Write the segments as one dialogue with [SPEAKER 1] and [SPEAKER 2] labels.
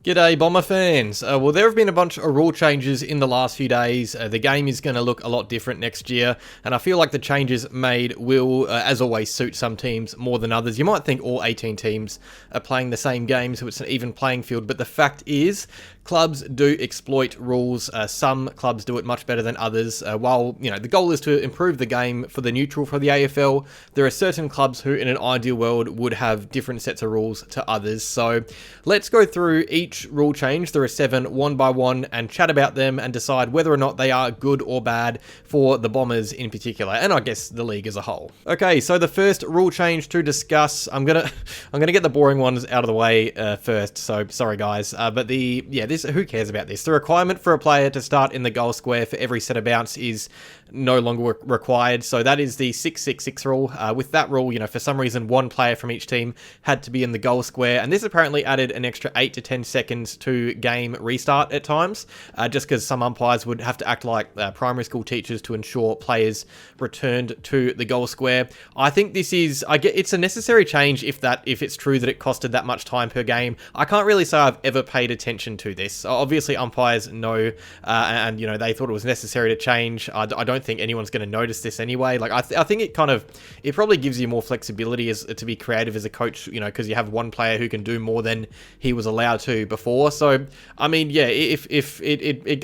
[SPEAKER 1] G'day Bomber fans. Well, there have been a bunch of rule changes in the last few days. The game is going to look a lot different next year, and I feel like the changes made will, as always, suit some teams more than others. You might think all 18 teams are playing the same game, so it's an even playing field, but the fact is, clubs do exploit rules. Some clubs do it much better than others. While, the goal is to improve the game for the neutral for the AFL, there are certain clubs who, in an ideal world, would have different sets of rules to others. So let's go through each rule change. There are 7 one by one and chat about them and decide whether or not they are good or bad for the Bombers in particular, and I guess the league as a whole. Okay, so the first rule change to discuss, I'm gonna get the boring ones out of the way first. So sorry guys, but who cares about this? The requirement for a player to start in the goal square for every set of bounce is no longer required. So that is the 6-6-6 rule. With that rule, for some reason, one player from each team had to be in the goal square, and this apparently added an extra 8 to 10 seconds to game restart at times, just because some umpires would have to act like primary school teachers to ensure players returned to the goal square. I think this is, it's a necessary change if it's true that it costed that much time per game. I can't really say I've ever paid attention to this. Obviously, umpires know, and they thought it was necessary to change. I don't think anyone's going to notice this anyway. Like, I think it probably gives you more flexibility to be creative as a coach, because you have one player who can do more than he was allowed to before. So, I mean, yeah, if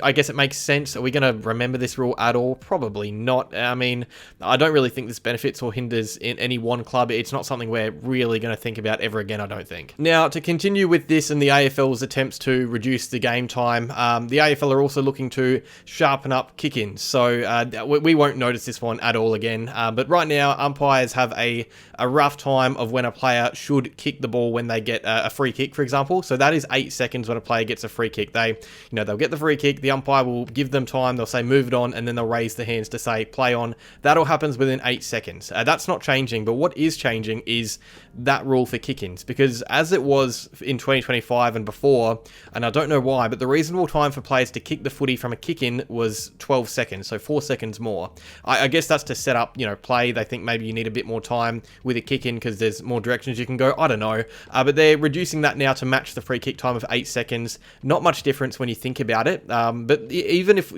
[SPEAKER 1] I guess it makes sense. Are we going to remember this rule at all? Probably not. I mean, I don't really think this benefits or hinders in any one club. It's not something we're really going to think about ever again, I don't think. Now, to continue with this and the AFL's attempts to reduce the game time, the AFL are also looking to sharpen up kick-ins. So we won't notice this one at all again. But right now, umpires have a rough time of when a player should kick the ball when they get a free kick, for example. So that is 8 seconds when a player gets a free kick. They'll get the free kick, the umpire will give them time, they'll say move it on, and then they'll raise the hands to say play on. That all happens within 8 seconds. That's not changing, but what is changing is that rule for kick-ins, because as it was in 2025 and before, and I don't know why, but the reasonable time for players to kick the footy from a kick-in was 12 seconds, so 4 seconds more. I guess that's to set up, play. They think maybe you need a bit more time with a kick-in because there's more directions you can go. I don't know. But they're reducing that now to match the free kick time of 8 seconds. Not much difference when you think about it. But even if,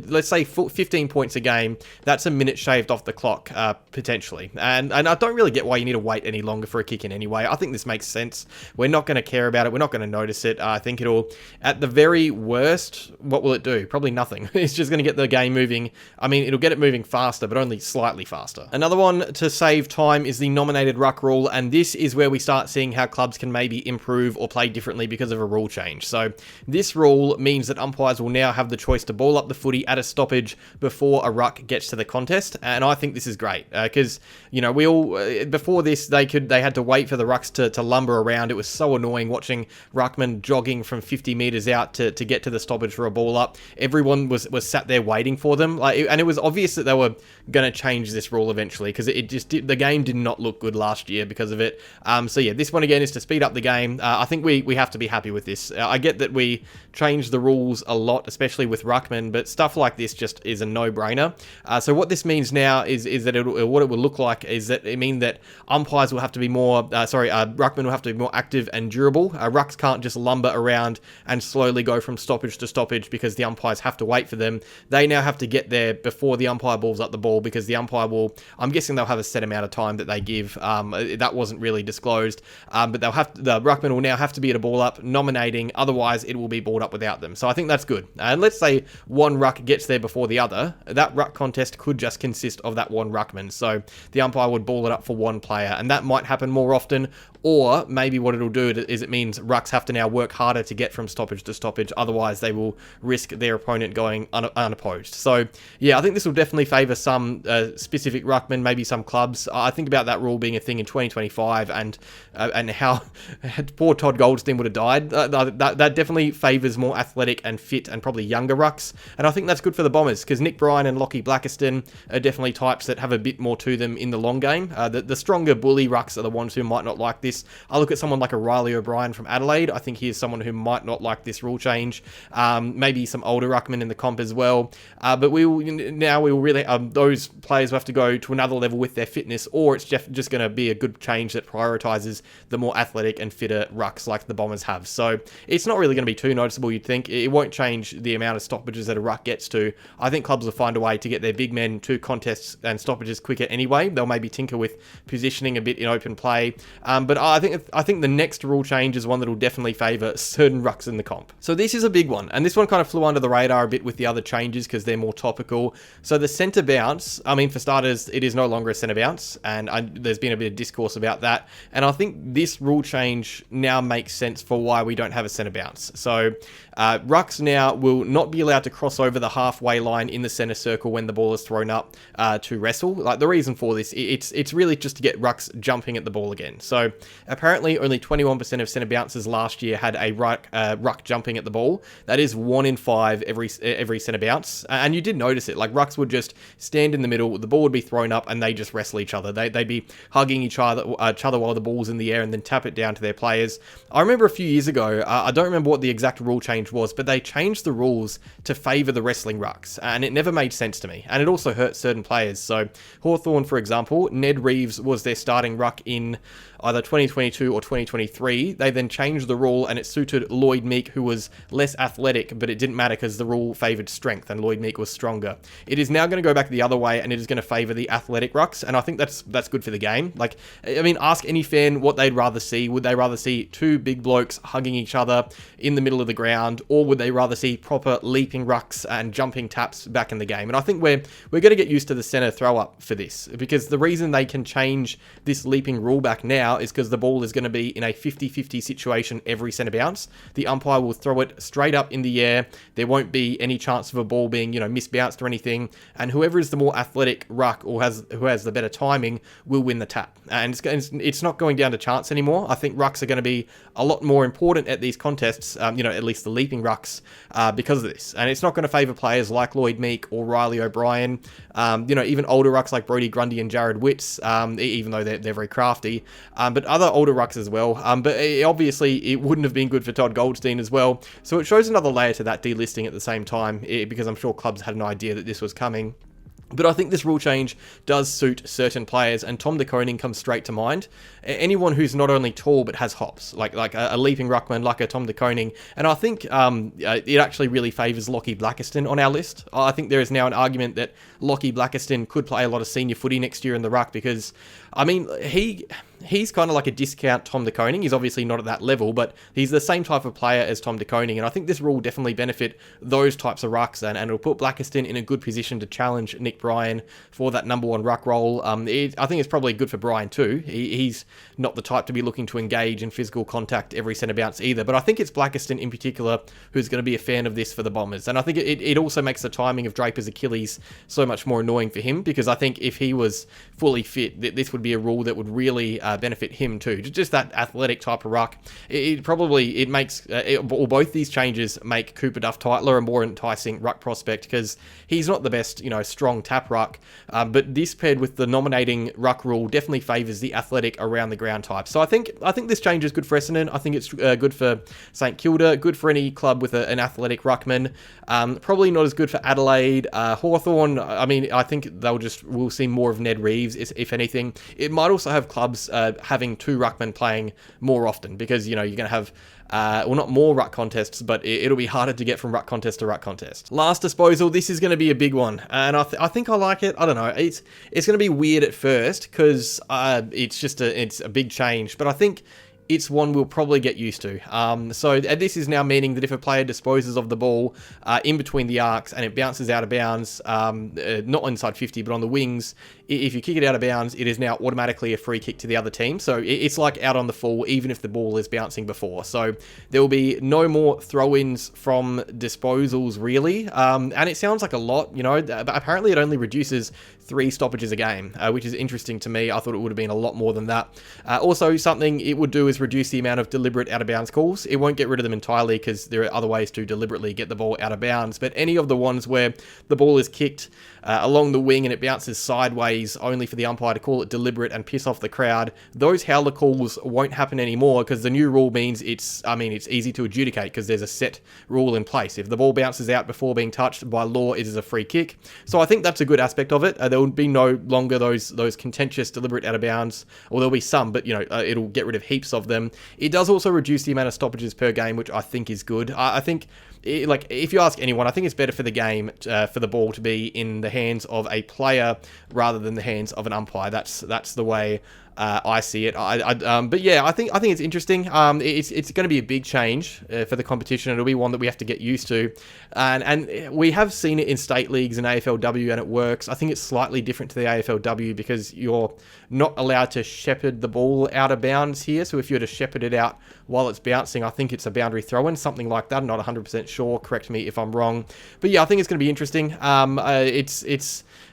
[SPEAKER 1] let's say 15 points a game, that's a minute shaved off the clock, potentially. And I don't really get why you need to wait any longer for a kick-in anyway. I think this makes sense. We're not going to care about it. We're not going to notice it. I think it'll, at the very worst, what will it do? Probably nothing. It's just going to get the game moving. I mean, it'll get it moving faster, but only slightly faster. Another one to save time is the nominated ruck rule, and this is where we start seeing how clubs can maybe improve or play differently because of a rule change. So this rule means that umpires will now have the choice to ball up the footy at a stoppage before a ruck gets to the contest, and I think this is great because we all before this they had to wait for the rucks to lumber around. It was so annoying watching ruckmen jogging from 50 meters out to get to the stoppage for a ball up. Everyone was sat there waiting for them, and it was obvious that they were going to change this rule eventually because the game did not look good last year because of it. So yeah, this one again is to speed up the game. I think we have to be happy with this. I get that we changed the rules a lot, especially with ruckmen, but stuff like this just is a no-brainer. So what this means now is that what it will look like is that it means that umpires will have to be more, ruckmen will have to be more active and durable. Rucks can't just lumber around and slowly go from stoppage to stoppage because the umpires have to wait for them. They now have to get there before the umpire balls up the ball because the umpire will, I'm guessing they'll have a set amount of time that they give. That wasn't really disclosed, but the ruckman will now have to be at a ball up nominating, otherwise it will be balled up without them. So I think that's good. And let's say one ruck gets there before the other, that ruck contest could just consist of that one ruckman. So the umpire would ball it up for one player, and that might happen more often, or maybe what it'll do is it means rucks have to now work harder to get from stoppage to stoppage, otherwise they will risk their opponent going unopposed. So yeah, I think this will definitely favour some specific ruckmen, maybe some clubs. I think about that rule being a thing in 2025 and how poor Todd Goldstein would have died. That definitely favours more athletic and fit and probably younger rucks, and I think that's good for the Bombers because Nick Bryan and Lockie Blackiston are definitely types that have a bit more to them in the long game. The stronger bully rucks are the ones who might not like this this. I look at someone like a Riley O'Brien from Adelaide. I think he is someone who might not like this rule change. Maybe some older ruckmen in the comp as well. But we will really, those players will have to go to another level with their fitness, or it's just going to be a good change that prioritises the more athletic and fitter rucks like the Bombers have. So it's not really going to be too noticeable, you'd think. It won't change the amount of stoppages that a ruck gets to. I think clubs will find a way to get their big men to contests and stoppages quicker anyway. They'll maybe tinker with positioning a bit in open play. But I think the next rule change is one that will definitely favour certain rucks in the comp. So this is a big one, and this one kind of flew under the radar a bit with the other changes because they're more topical. So the centre bounce, I mean, for starters, it is no longer a centre bounce, and there's been a bit of discourse about that. And I think this rule change now makes sense for why we don't have a centre bounce. So rucks now will not be allowed to cross over the halfway line in the centre circle when the ball is thrown up to wrestle. Like, the reason for this, it's really just to get rucks jumping at the ball again. So apparently only 21% of centre bounces last year had a ruck jumping at the ball. That is 1 in 5 every centre bounce. And you did notice it. Like, rucks would just stand in the middle, the ball would be thrown up, and they just wrestle each other. They'd be hugging each other while the ball's in the air and then tap it down to their players. I remember a few years ago, I don't remember what the exact rule change was, but they changed the rules to favour the wrestling rucks, and it never made sense to me. And it also hurt certain players. So Hawthorn, for example, Ned Reeves was their starting ruck in either 2022 or 2023. They then changed the rule and it suited Lloyd Meek, who was less athletic, but it didn't matter because the rule favoured strength and Lloyd Meek was stronger. It is now going to go back the other way and it is going to favour the athletic rucks, and I think that's good for the game. Like, I mean, ask any fan what they'd rather see. Would they rather see two big blokes hugging each other in the middle of the ground, or would they rather see proper leaping rucks and jumping taps back in the game? And I think we're going to get used to the centre throw up for this, because the reason they can change this leaping rule back now is because the ball is going to be in a 50-50 situation every centre bounce. The umpire will throw it straight up in the air. There won't be any chance of a ball being, misbounced or anything. And whoever is the more athletic ruck or who has the better timing will win the tap. And it's not going down to chance anymore. I think rucks are going to be a lot more important at these contests, at least the leaping rucks, because of this. And it's not going to favour players like Lloyd Meek or Riley O'Brien, even older rucks like Brodie Grundy and Jared Witts, even though they're very crafty. But other older rucks as well. But obviously, it wouldn't have been good for Todd Goldstein as well. So it shows another layer to that delisting at the same time, because I'm sure clubs had an idea that this was coming. But I think this rule change does suit certain players, and Tom de Koning comes straight to mind. Anyone who's not only tall but has hops, like a leaping ruckman like a Tom de Koning. And I think it actually really favours Lockie Blackiston on our list. I think there is now an argument that Lockie Blackiston could play a lot of senior footy next year in the ruck, because, I mean, he's kind of like a discount Tom de Koning. He's obviously not at that level, but he's the same type of player as Tom de Koning. And I think this rule will definitely benefit those types of rucks, and it'll put Blackiston in a good position to challenge Nick Bryan for that number one ruck role. I think it's probably good for Bryan too. He's not the type to be looking to engage in physical contact every centre bounce either. But I think it's Blackiston in particular who's going to be a fan of this for the Bombers. And I think it also makes the timing of Draper's Achilles so much more annoying for him, because I think if he was fully fit, this would be a rule that would really benefit him too. Just that athletic type of ruck. It makes both these changes make Cooper Duff-Tytler a more enticing ruck prospect, because he's not the best, strong tap ruck. But this paired with the nominating ruck rule definitely favours the athletic around the ground type. So I think this change is good for Essendon. I think it's good for St Kilda, good for any club with an athletic ruckman. Probably not as good for Adelaide. Hawthorn, I mean, I think we'll see more of Ned Reeves, if anything. It might also have clubs having two ruckmen playing more often, because, you're going to have not more ruck contests, but it'll be harder to get from ruck contest to ruck contest. Last disposal, this is going to be a big one, and I think I like it. I don't know, it's going to be weird at first, because it's a big change, but I think it's one we'll probably get used to. So this is now meaning that if a player disposes of the ball in between the arcs and it bounces out of bounds, not inside 50, but on the wings, if you kick it out of bounds, it is now automatically a free kick to the other team. So it's like out on the full, even if the ball is bouncing before. So there will be no more throw-ins from disposals, really. And it sounds like a lot, but apparently it only reduces 3 stoppages a game, which is interesting to me. I thought it would have been a lot more than that. Also, something it would do is reduce the amount of deliberate out-of-bounds calls. It won't get rid of them entirely because there are other ways to deliberately get the ball out of bounds, but any of the ones where the ball is kicked along the wing and it bounces sideways only for the umpire to call it deliberate and piss off the crowd, those howler calls won't happen anymore because the new rule means it's easy to adjudicate because there's a set rule in place. If the ball bounces out before being touched, by law it is a free kick. So I think that's a good aspect of it. There will be no longer those contentious deliberate out of bounds, or there'll be some, but it'll get rid of heaps of them. It does also reduce the amount of stoppages per game, which I think is good. I think, if you ask anyone, I think it's better for the game for the ball to be in the hands of a player rather than the hands of an umpire. That's the way I see it. But yeah, I think it's interesting. It's going to be a big change for the competition. It'll be one that we have to get used to, and we have seen it in state leagues and AFLW, and it works. I think it's slightly different to the AFLW because you're not allowed to shepherd the ball out of bounds here. So if you were to shepherd it out while it's bouncing, I think it's a boundary throw-in, something like that. I'm not 100% sure. Correct me if I'm wrong. But yeah, I think it's going to be interesting.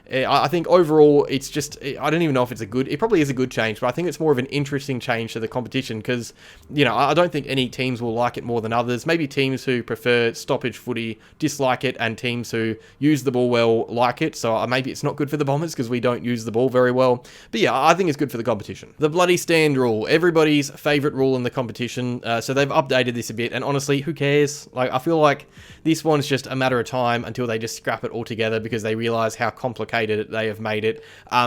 [SPEAKER 1] I think overall, it's just, I don't even know if it probably is a good change, but I think it's more of an interesting change to the competition because, I don't think any teams will like it more than others. Maybe teams who prefer stoppage footy dislike it, and teams who use the ball well like it. So maybe it's not good for the Bombers because we don't use the ball very well. But yeah, I think it's good for the competition. The bloody stand rule, everybody's favourite rule in the competition. So they've updated this a bit, and honestly, who cares? I feel like this one's just a matter of time until they just scrap it altogether because they realise how complicated they have made it.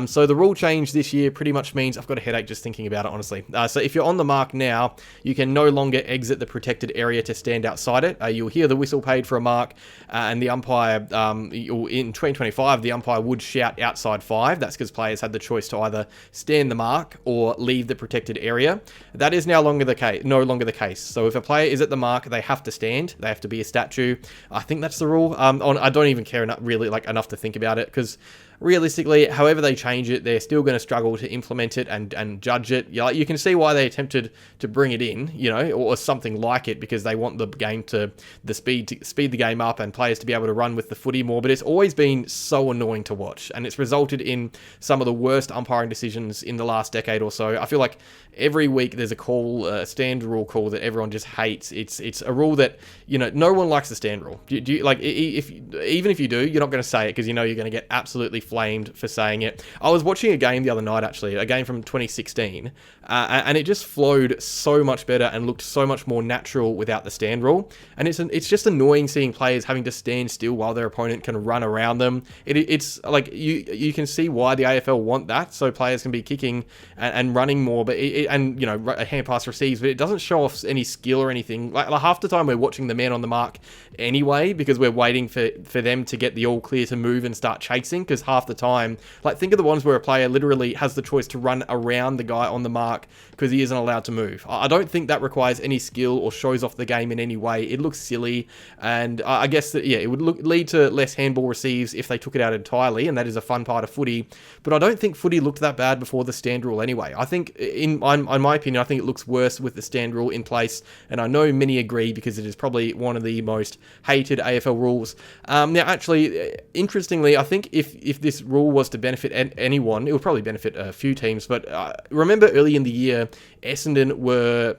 [SPEAKER 1] So the rule change this year pretty much means, I've got a headache just thinking about it, honestly. So if you're on the mark now, you can no longer exit the protected area to stand outside it. You'll hear the whistle paid for a mark, and the umpire, in 2025, the umpire would shout outside 5. That's because players had the choice to either stand the mark or leave the protected area. That is no longer the case. So if a player is at the mark, they have to stand. They have to be a statue. I think that's the rule. I don't even care enough to think about it because realistically, however they change it, they're still going to struggle to implement it and judge it. You can see why they attempted to bring it in, or something like it, because they want the game to speed the game up and players to be able to run with the footy more. But it's always been so annoying to watch, and it's resulted in some of the worst umpiring decisions in the last decade or so. I feel like every week there's a stand rule call that everyone just hates. It's a rule that no one likes the stand rule. Do you even if you do, you're not going to say it because you're going to get absolutely flamed for saying it. I was watching a game the other night, actually, a game from 2016, and it just flowed so much better and looked so much more natural without the stand rule. And it's just annoying seeing players having to stand still while their opponent can run around them. It's like you can see why the AFL want that, so players can be kicking and running more, but a hand pass receives, but it doesn't show off any skill or anything. Like half the time we're watching the man on the mark anyway because we're waiting for them to get the all clear to move and start chasing, because half the time, think of the ones where a player literally has the choice to run around the guy on the mark because he isn't allowed to move. I don't think that requires any skill or shows off the game in any way. It looks silly, and I guess that, it would lead to less handball receives if they took it out entirely, and that is a fun part of footy. But I don't think footy looked that bad before the stand rule anyway. I think, in my opinion, I think it looks worse with the stand rule in place, and I know many agree because it is probably one of the most hated AFL rules. Now, actually, interestingly, I think if this rule was to benefit anyone, it would probably benefit a few teams. But remember early in the year, Essendon were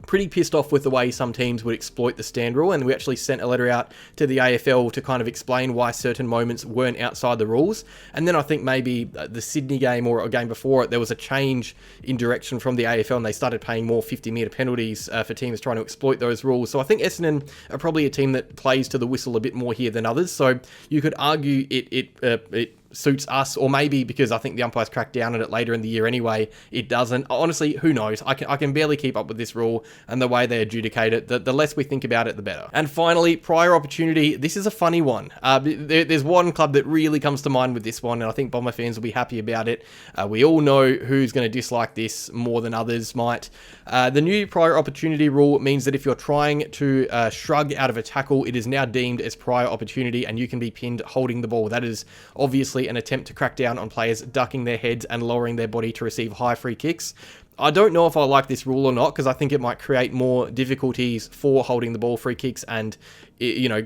[SPEAKER 1] pretty pissed off with the way some teams would exploit the stand rule, and we actually sent a letter out to the AFL to kind of explain why certain moments weren't outside the rules. And then I think maybe the Sydney game or a game before it, there was a change in direction from the AFL, and they started paying more 50-metre penalties for teams trying to exploit those rules. So I think Essendon are probably a team that plays to the whistle a bit more here than others. So you could argue it suits us, or maybe because I think the umpires cracked down on it later in the year anyway, it doesn't. Honestly, who knows? I can barely keep up with this rule and the way they adjudicate it. The less we think about it, the better. And finally, prior opportunity. This is a funny one. There's one club that really comes to mind with this one, and I think Bomber fans will be happy about it. We all know who's going to dislike this more than others might. The new prior opportunity rule means that if you're trying to shrug out of a tackle, it is now deemed as prior opportunity, and you can be pinned holding the ball. That is obviously an attempt to crack down on players ducking their heads and lowering their body to receive high free kicks. I don't know if I like this rule or not, because I think it might create more difficulties for holding the ball free kicks and, you know,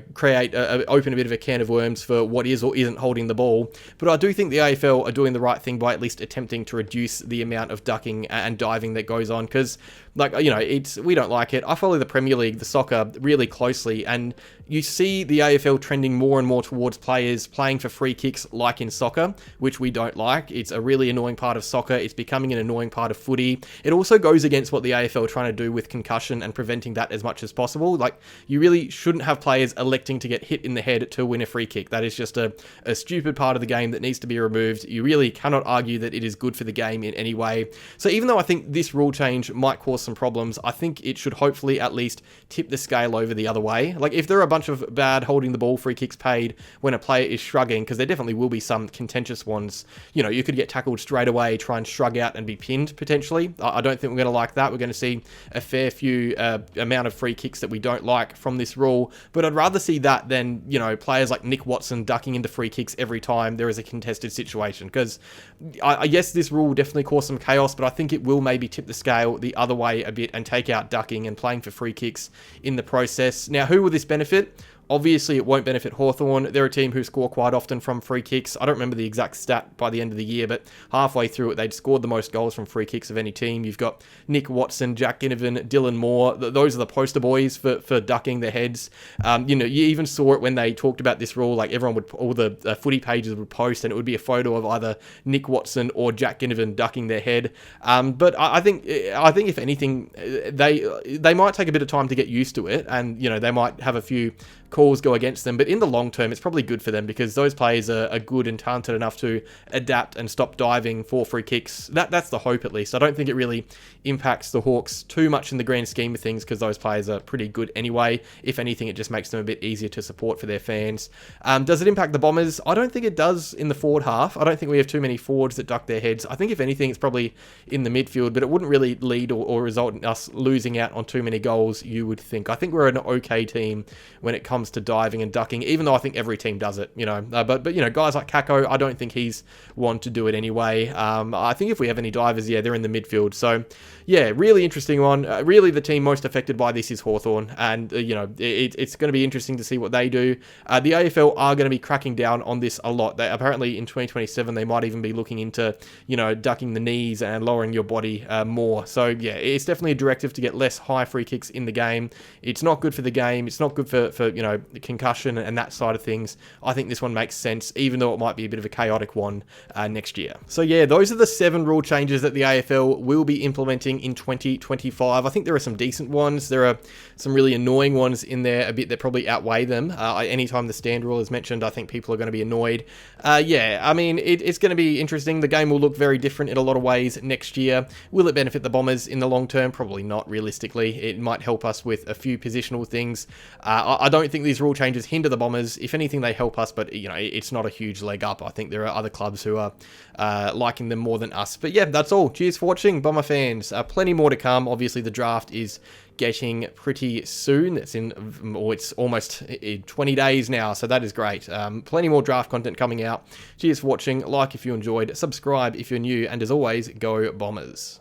[SPEAKER 1] open a bit of a can of worms for what is or isn't holding the ball. But I do think the AFL are doing the right thing by at least attempting to reduce the amount of ducking and diving that goes on, because, like, you know, we don't like it. I follow the Premier League, the soccer, really closely, and you see the AFL trending more and more towards players playing for free kicks like in soccer, which we don't like. It's a really annoying part of soccer. It's becoming an annoying part of footy. It also goes against what the AFL are trying to do with concussion and preventing that as much as possible. Like, you really shouldn't have players electing to get hit in the head to win a free kick. That is just a stupid part of the game that needs to be removed. You really cannot argue that it is good for the game in any way. So even though I think this rule change might cause some problems, I think it should hopefully at least tip the scale over the other way. Like, if there are a bunch of bad holding the ball free kicks paid when a player is shrugging, because there definitely will be some contentious ones, you know, you could get tackled straight away, try and shrug out and be pinned potentially. I don't think we're going to like that. We're going to see a fair few amount of free kicks that we don't like from this rule, but I'd rather see that than, you know, players like Nick Watson ducking into free kicks every time there is a contested situation, because I guess this rule will definitely cause some chaos, but I think it will maybe tip the scale the other way a bit and take out ducking and playing for free kicks in the process. Now, who will this benefit? Obviously, it won't benefit Hawthorn. They're a team who score quite often from free kicks. I don't remember the exact stat by the end of the year, but halfway through it, they'd scored the most goals from free kicks of any team. You've got Nick Watson, Jack Ginnivan, Dylan Moore. Those are the poster boys for ducking their heads. You know, you even saw it when they talked about this rule. Like, everyone would, all the footy pages would post, and it would be a photo of either Nick Watson or Jack Ginnivan ducking their head. But I think if anything, they might take a bit of time to get used to it, and, you know, they might have a few calls go against them, but in the long term it's probably good for them, because those players are good and talented enough to adapt and stop diving for free kicks. That's the hope, at least. I don't think it really impacts the Hawks too much in the grand scheme of things, because those players are pretty good anyway. If anything, it just makes them a bit easier to support for their fans. Does it impact the Bombers? I don't think it does in the forward half. I don't think we have too many forwards that duck their heads. I think if anything, it's probably in the midfield, but it wouldn't really lead or result in us losing out on too many goals, you would think. I think we're an okay team when it comes to diving and ducking, even though I think every team does it, you know. But you know, guys like Kako, I don't think he's one to do it anyway. I think if we have any divers, yeah, they're in the midfield. So yeah, really interesting one. Really, the team most affected by this is Hawthorn, and you know, it's going to be interesting to see what they do. The AFL are going to be cracking down on this a lot. They apparently in 2027 they might even be looking into, you know, ducking the knees and lowering your body more. So yeah, it's definitely a directive to get less high free kicks in the game. It's not good for the game. It's not good for you know, the concussion and that side of things. I think this one makes sense, even though it might be a bit of a chaotic one next year. So yeah, those are the 7 rule changes that the AFL will be implementing in 2025. I think there are some decent ones. There are some really annoying ones in there a bit that probably outweigh them. Anytime the stand rule is mentioned, I think people are going to be annoyed. Yeah, I mean, it's going to be interesting. The game will look very different in a lot of ways next year. Will it benefit the Bombers in the long term? Probably not, realistically. It might help us with a few positional things. I don't think these rule changes hinder the Bombers. If anything, they help us, but you know, it's not a huge leg up. I think there are other clubs who are liking them more than us. But yeah, that's all. Cheers for watching, Bomber fans. Plenty more to come. Obviously, the draft is getting pretty soon. It's almost 20 days now, so that is great. Plenty more draft content coming out. Cheers for watching. Like if you enjoyed, subscribe if you're new, and as always, go Bombers.